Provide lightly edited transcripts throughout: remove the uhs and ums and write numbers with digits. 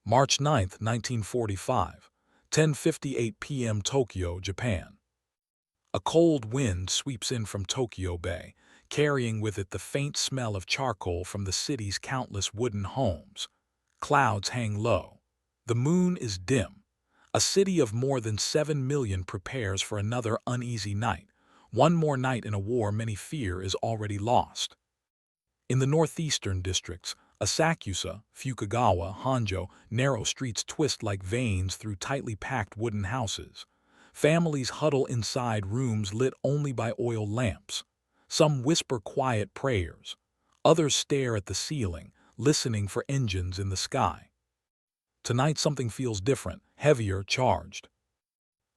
March 9, 1945, 10:58 p.m. Tokyo, Japan. A cold wind sweeps in from Tokyo Bay, carrying with it the faint smell of charcoal from the city's countless wooden homes. Clouds hang low. The moon is dim. A city of more than 7 million prepares for another uneasy night. One more night in a war many fear is already lost. In the northeastern districts, Asakusa, Fukagawa, Honjo, narrow streets twist like veins through tightly packed wooden houses. Families huddle inside rooms lit only by oil lamps. Some whisper quiet prayers. Others stare at the ceiling, listening for engines in the sky. Tonight something feels different, heavier, charged.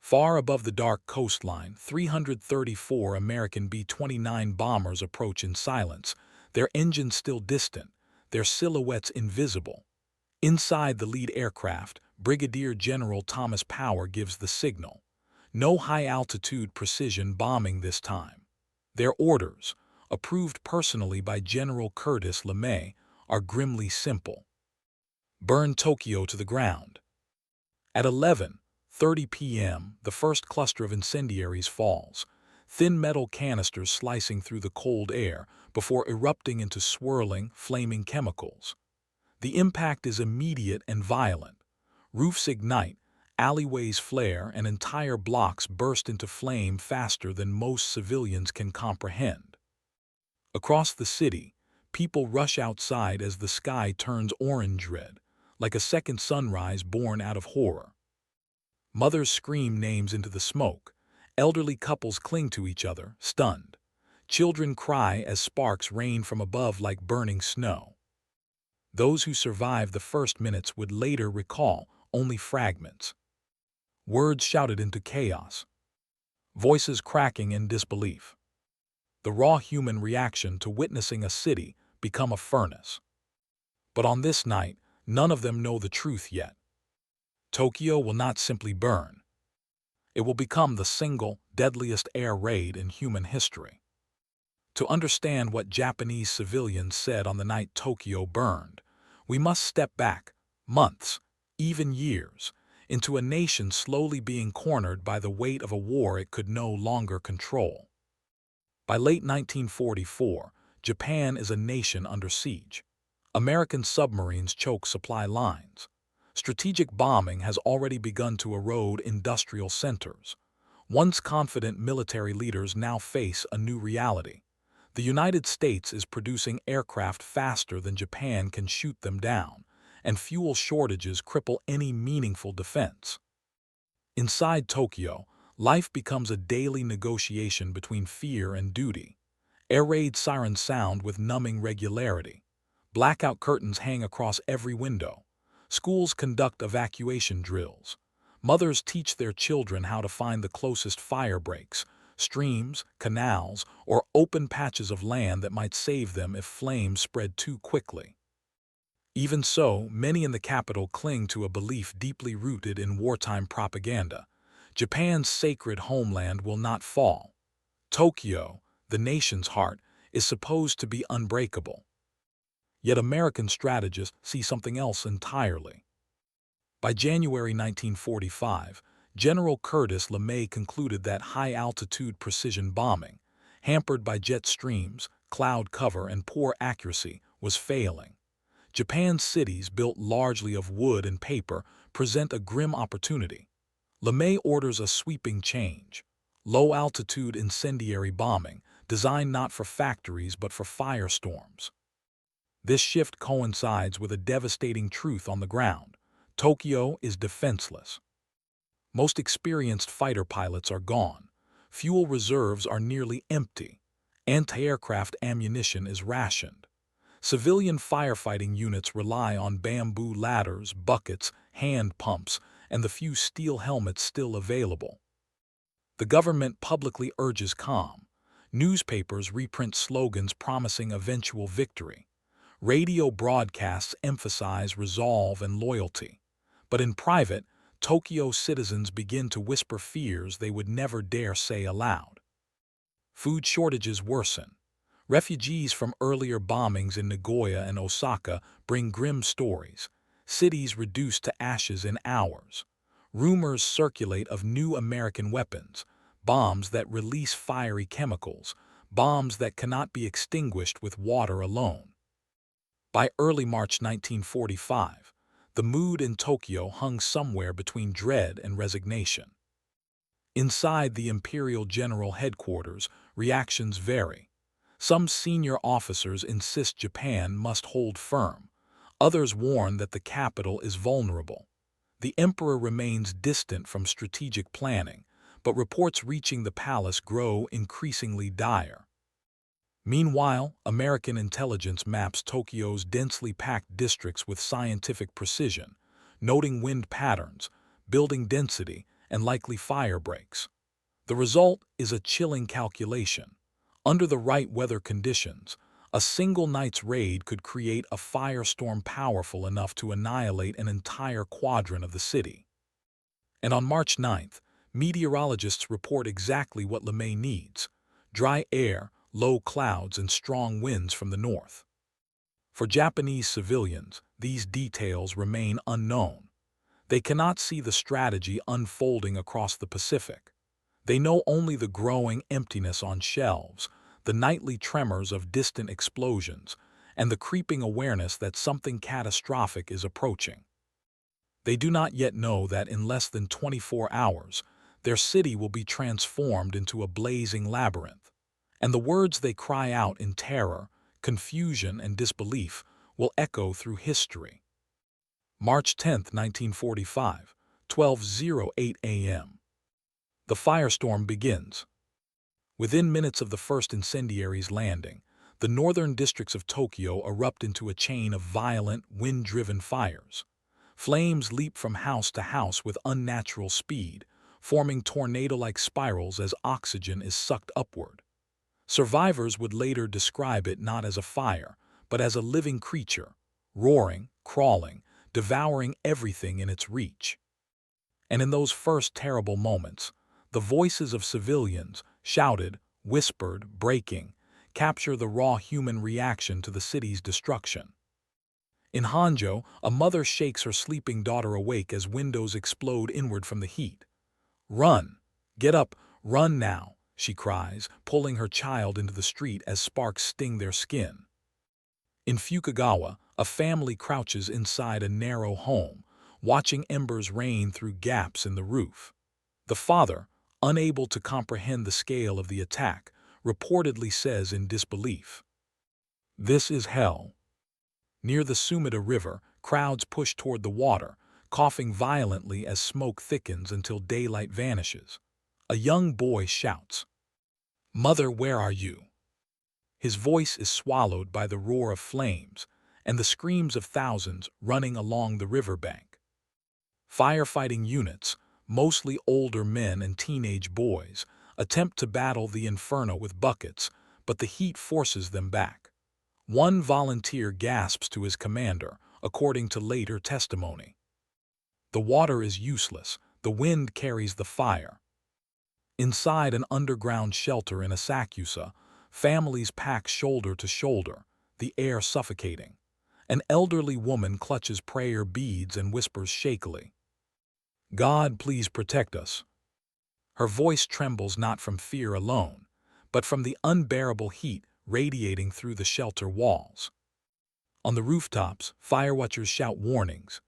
Far above the dark coastline, 334 American B-29 bombers approach in silence, their engines still distant, their silhouettes invisible. Inside the lead aircraft, Brigadier General Thomas Power gives the signal. No high-altitude precision bombing this time. Their orders, approved personally by General Curtis LeMay, are grimly simple. Burn Tokyo to the ground. At 11:30 p.m., the first cluster of incendiaries falls, thin metal canisters slicing through the cold air before erupting into swirling, flaming chemicals. The impact is immediate and violent. Roofs ignite, alleyways flare, and entire blocks burst into flame faster than most civilians can comprehend. Across the city, people rush outside as the sky turns orange-red, like a second sunrise born out of horror. Mothers scream names into the smoke. Elderly couples cling to each other, stunned. Children cry as sparks rain from above like burning snow. Those who survive the first minutes would later recall only fragments. Words shouted into chaos. Voices cracking in disbelief. The raw human reaction to witnessing a city become a furnace. But on this night, none of them know the truth yet. Tokyo will not simply burn. It will become the single, deadliest air raid in human history. To understand what Japanese civilians said on the night Tokyo burned, we must step back, months, even years, into a nation slowly being cornered by the weight of a war it could no longer control. By late 1944, Japan is a nation under siege. American submarines choke supply lines. Strategic bombing has already begun to erode industrial centers. Once confident military leaders now face a new reality. The United States is producing aircraft faster than Japan can shoot them down, and fuel shortages cripple any meaningful defense. Inside Tokyo, life becomes a daily negotiation between fear and duty. Air raid sirens sound with numbing regularity. Blackout curtains hang across every window. Schools conduct evacuation drills. Mothers teach their children how to find the closest fire breaks, streams, canals, or open patches of land that might save them if flames spread too quickly. Even so, many in the capital cling to a belief deeply rooted in wartime propaganda. Japan's sacred homeland will not fall. Tokyo, the nation's heart, is supposed to be unbreakable. Yet American strategists see something else entirely. By January 1945, General Curtis LeMay concluded that high-altitude precision bombing, hampered by jet streams, cloud cover, and poor accuracy, was failing. Japan's cities, built largely of wood and paper, present a grim opportunity. LeMay orders a sweeping change. Low-altitude incendiary bombing, designed not for factories but for firestorms. This shift coincides with a devastating truth on the ground. Tokyo is defenseless. Most experienced fighter pilots are gone. Fuel reserves are nearly empty. Anti-aircraft ammunition is rationed. Civilian firefighting units rely on bamboo ladders, buckets, hand pumps, and the few steel helmets still available. The government publicly urges calm. Newspapers reprint slogans promising eventual victory. Radio broadcasts emphasize resolve and loyalty. But in private, Tokyo citizens begin to whisper fears they would never dare say aloud. Food shortages worsen. Refugees from earlier bombings in Nagoya and Osaka bring grim stories. cities reduced to ashes in hours. Rumors circulate of new American weapons, bombs that release fiery chemicals, bombs that cannot be extinguished with water alone. By early March 1945, the mood in Tokyo hung somewhere between dread and resignation. Inside the Imperial General Headquarters, reactions vary. Some senior officers insist Japan must hold firm. Others warn that the capital is vulnerable. The emperor remains distant from strategic planning, but reports reaching the palace grow increasingly dire. Meanwhile, American intelligence maps Tokyo's densely packed districts with scientific precision, noting wind patterns, building density, and likely fire breaks. The result is a chilling calculation. Under the right weather conditions, a single night's raid could create a firestorm powerful enough to annihilate an entire quadrant of the city. And on March 9th, meteorologists report exactly what LeMay needs: dry air, low clouds, and strong winds from the north. For Japanese civilians, these details remain unknown. They cannot see the strategy unfolding across the Pacific. They know only the growing emptiness on shelves, the nightly tremors of distant explosions, and the creeping awareness that something catastrophic is approaching. They do not yet know that in less than 24 hours, their city will be transformed into a blazing labyrinth, and the words they cry out in terror, confusion, and disbelief will echo through history. March 10, 1945, 12:08 a.m. The firestorm begins. Within minutes of the first incendiary's landing, the northern districts of Tokyo erupt into a chain of violent, wind-driven fires. Flames leap from house to house with unnatural speed, forming tornado-like spirals as oxygen is sucked upward. Survivors would later describe it not as a fire, but as a living creature, roaring, crawling, devouring everything in its reach. And in those first terrible moments, the voices of civilians, shouted, whispered, breaking, capture the raw human reaction to the city's destruction. In Hanjo, a mother shakes her sleeping daughter awake as windows explode inward from the heat. "Run! Get up! Run now!" she cries, pulling her child into the street as sparks sting their skin. In Fukugawa, a family crouches inside a narrow home, watching embers rain through gaps in the roof. The father, unable to comprehend the scale of the attack, reportedly says in disbelief, "This is hell." Near the Sumida River, crowds push toward the water, coughing violently as smoke thickens until daylight vanishes. A young boy shouts, "Mother, where are you?" His voice is swallowed by the roar of flames and the screams of thousands running along the riverbank. Firefighting units, mostly older men and teenage boys, attempt to battle the inferno with buckets, but the heat forces them back. One volunteer gasps to his commander, according to later testimony. The water is useless, the wind carries the fire. Inside an underground shelter in Asakusa, families pack shoulder to shoulder, the air suffocating. An elderly woman clutches prayer beads and whispers shakily, "God, please protect us." Her voice trembles not from fear alone, but from the unbearable heat radiating through the shelter walls. On the rooftops, firewatchers shout warnings.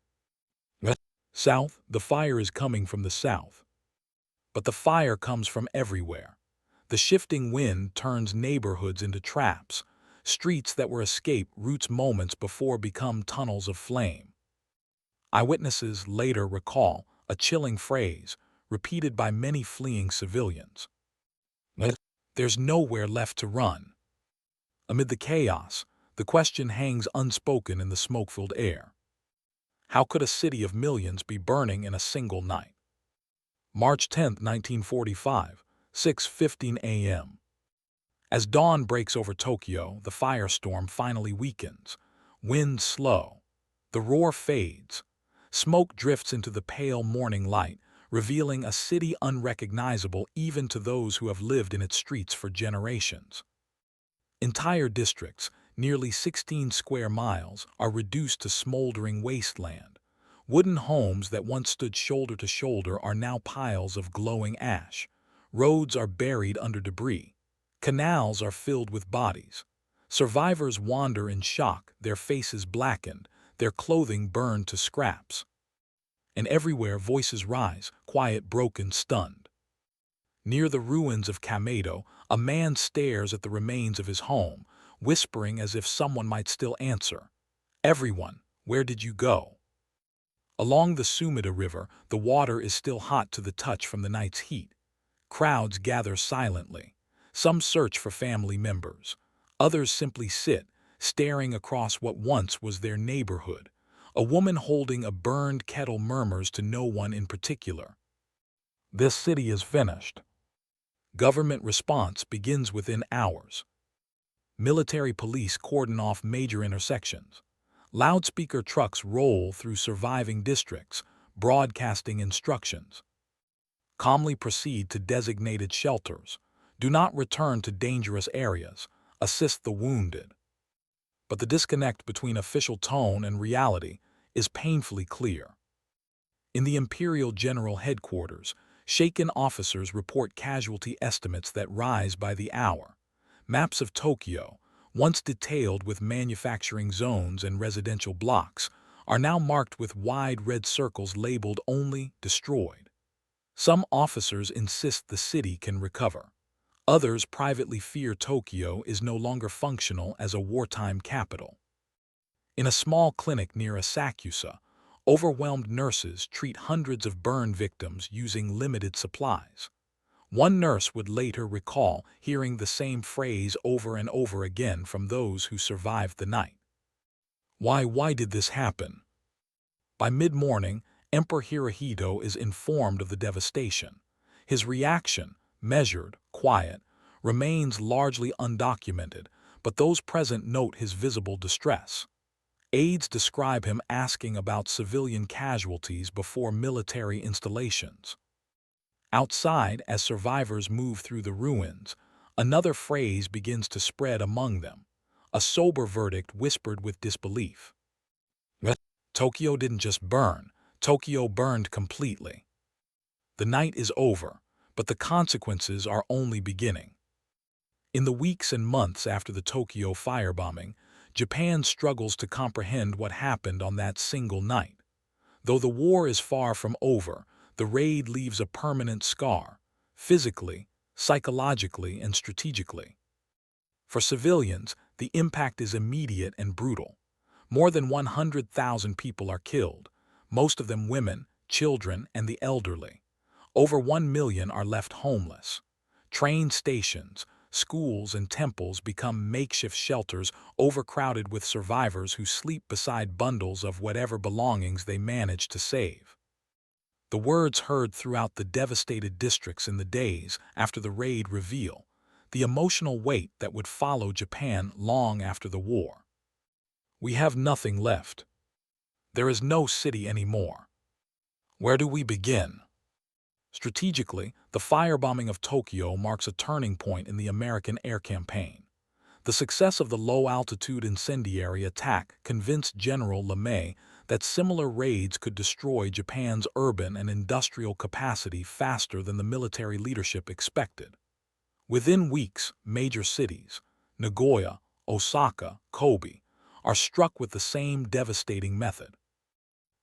"South, the fire is coming from the south." But the fire comes from everywhere. The shifting wind turns neighborhoods into traps. Streets that were escape routes moments before become tunnels of flame. Eyewitnesses later recall a chilling phrase, repeated by many fleeing civilians. "There's nowhere left to run." Amid the chaos, the question hangs unspoken in the smoke-filled air. How could a city of millions be burning in a single night? March 10, 1945, 6:15 a.m. As dawn breaks over Tokyo, the firestorm finally weakens. Winds slow. The roar fades. Smoke drifts into the pale morning light, revealing a city unrecognizable even to those who have lived in its streets for generations. Entire districts, nearly 16 square miles, are reduced to smoldering wasteland. Wooden homes that once stood shoulder to shoulder are now piles of glowing ash. Roads are buried under debris. Canals are filled with bodies. Survivors wander in shock, their faces blackened, their clothing burned to scraps. And everywhere voices rise, quiet, broken, stunned. Near the ruins of Kamedo, a man stares at the remains of his home, whispering as if someone might still answer. "Everyone, where did you go?" Along the Sumida River, the water is still hot to the touch from the night's heat. Crowds gather silently. Some search for family members. Others simply sit, staring across what once was their neighborhood. A woman holding a burned kettle murmurs to no one in particular. "This city is finished." Government response begins within hours. Military police cordon off major intersections. Loudspeaker trucks roll through surviving districts, broadcasting instructions. Calmly proceed to designated shelters. Do not return to dangerous areas. Assist the wounded. But the disconnect between official tone and reality is painfully clear. In the Imperial General Headquarters, shaken officers report casualty estimates that rise by the hour. Maps of Tokyo, once detailed with manufacturing zones and residential blocks, are now marked with wide red circles labeled only destroyed. Some officers insist the city can recover. Others privately fear Tokyo is no longer functional as a wartime capital. In a small clinic near Asakusa, overwhelmed nurses treat hundreds of burn victims using limited supplies. One nurse would later recall hearing the same phrase over and over again from those who survived the night. Why did this happen? By mid-morning, Emperor Hirohito is informed of the devastation. His reaction, measured, quiet, remains largely undocumented, but those present note his visible distress. Aides describe him asking about civilian casualties before military installations. Outside, as survivors move through the ruins, another phrase begins to spread among them, a sober verdict whispered with disbelief. Tokyo didn't just burn, Tokyo burned completely. The night is over, but the consequences are only beginning. In the weeks and months after the Tokyo firebombing, Japan struggles to comprehend what happened on that single night. Though the war is far from over, the raid leaves a permanent scar, physically, psychologically, and strategically. For civilians, the impact is immediate and brutal. More than 100,000 people are killed, most of them women, children, and the elderly. Over 1 million are left homeless. Train stations, schools, and temples become makeshift shelters overcrowded with survivors who sleep beside bundles of whatever belongings they manage to save. The words heard throughout the devastated districts in the days after the raid reveal the emotional weight that would follow Japan long after the war. We have nothing left. There is no city anymore. Where do we begin? Strategically, the firebombing of Tokyo marks a turning point in the American air campaign. The success of the low-altitude incendiary attack convinced General LeMay that similar raids could destroy Japan's urban and industrial capacity faster than the military leadership expected. Within weeks, major cities, Nagoya, Osaka, Kobe, are struck with the same devastating method.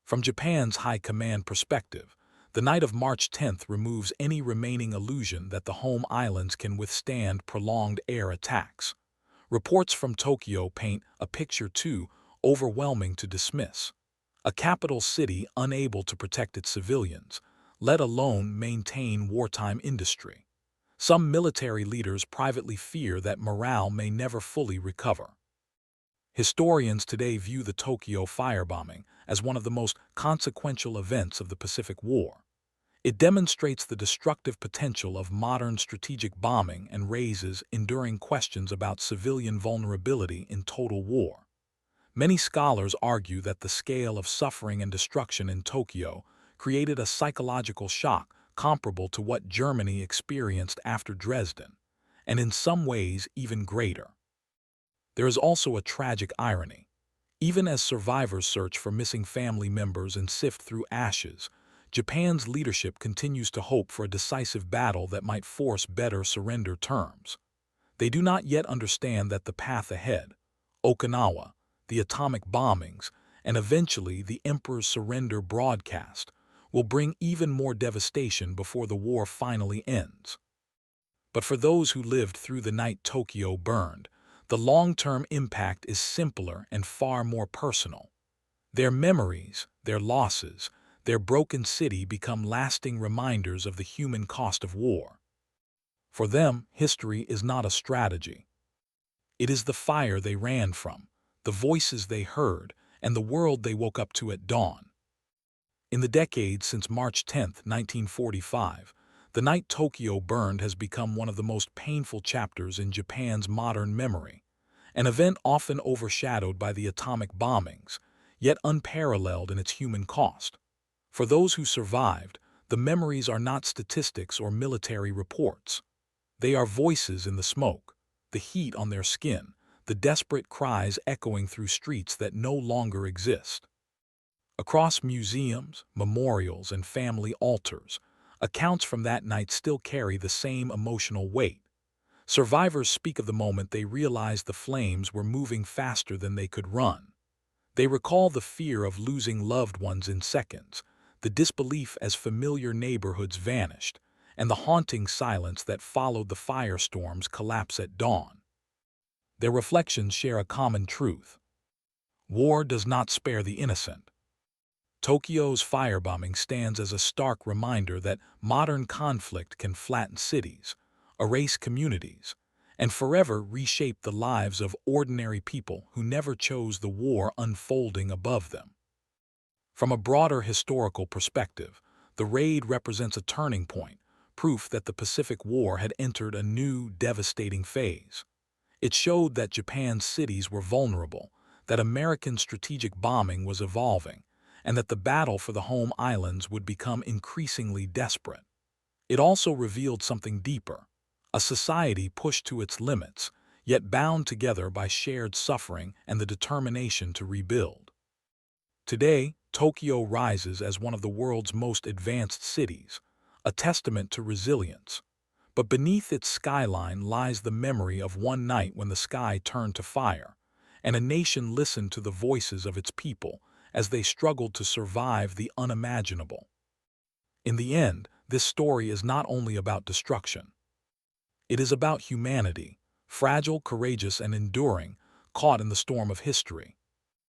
From Japan's high command perspective, the night of March 10th removes any remaining illusion that the home islands can withstand prolonged air attacks. Reports from Tokyo paint a picture too overwhelming to dismiss. A capital city unable to protect its civilians, let alone maintain wartime industry. Some military leaders privately fear that morale may never fully recover. Historians today view the Tokyo firebombing as one of the most consequential events of the Pacific War. It demonstrates the destructive potential of modern strategic bombing and raises enduring questions about civilian vulnerability in total war. Many scholars argue that the scale of suffering and destruction in Tokyo created a psychological shock comparable to what Germany experienced after Dresden, and in some ways even greater. There is also a tragic irony. Even as survivors search for missing family members and sift through ashes, Japan's leadership continues to hope for a decisive battle that might force better surrender terms. They do not yet understand that the path ahead, Okinawa, the atomic bombings, and eventually the Emperor's surrender broadcast, will bring even more devastation before the war finally ends. But for those who lived through the night Tokyo burned, the long-term impact is simpler and far more personal. Their memories, their losses, their broken city become lasting reminders of the human cost of war. For them, history is not a strategy. It is the fire they ran from, the voices they heard, and the world they woke up to at dawn. In the decades since March 10, 1945, the night Tokyo burned has become one of the most painful chapters in Japan's modern memory, an event often overshadowed by the atomic bombings, yet unparalleled in its human cost. For those who survived, the memories are not statistics or military reports. They are voices in the smoke, the heat on their skin, the desperate cries echoing through streets that no longer exist. Across museums, memorials, and family altars, accounts from that night still carry the same emotional weight. Survivors speak of the moment they realized the flames were moving faster than they could run. They recall the fear of losing loved ones in seconds, the disbelief as familiar neighborhoods vanished, and the haunting silence that followed the firestorm's collapse at dawn. Their reflections share a common truth. War does not spare the innocent. Tokyo's firebombing stands as a stark reminder that modern conflict can flatten cities, erase communities, and forever reshape the lives of ordinary people who never chose the war unfolding above them. From a broader historical perspective, the raid represents a turning point, proof that the Pacific War had entered a new, devastating phase. It showed that Japan's cities were vulnerable, that American strategic bombing was evolving, and that the battle for the home islands would become increasingly desperate. It also revealed something deeper, a society pushed to its limits, yet bound together by shared suffering and the determination to rebuild. Today, Tokyo rises as one of the world's most advanced cities, a testament to resilience. But beneath its skyline lies the memory of one night when the sky turned to fire, and a nation listened to the voices of its people as they struggled to survive the unimaginable. In the end, this story is not only about destruction. It is about humanity, fragile, courageous, and enduring, caught in the storm of history.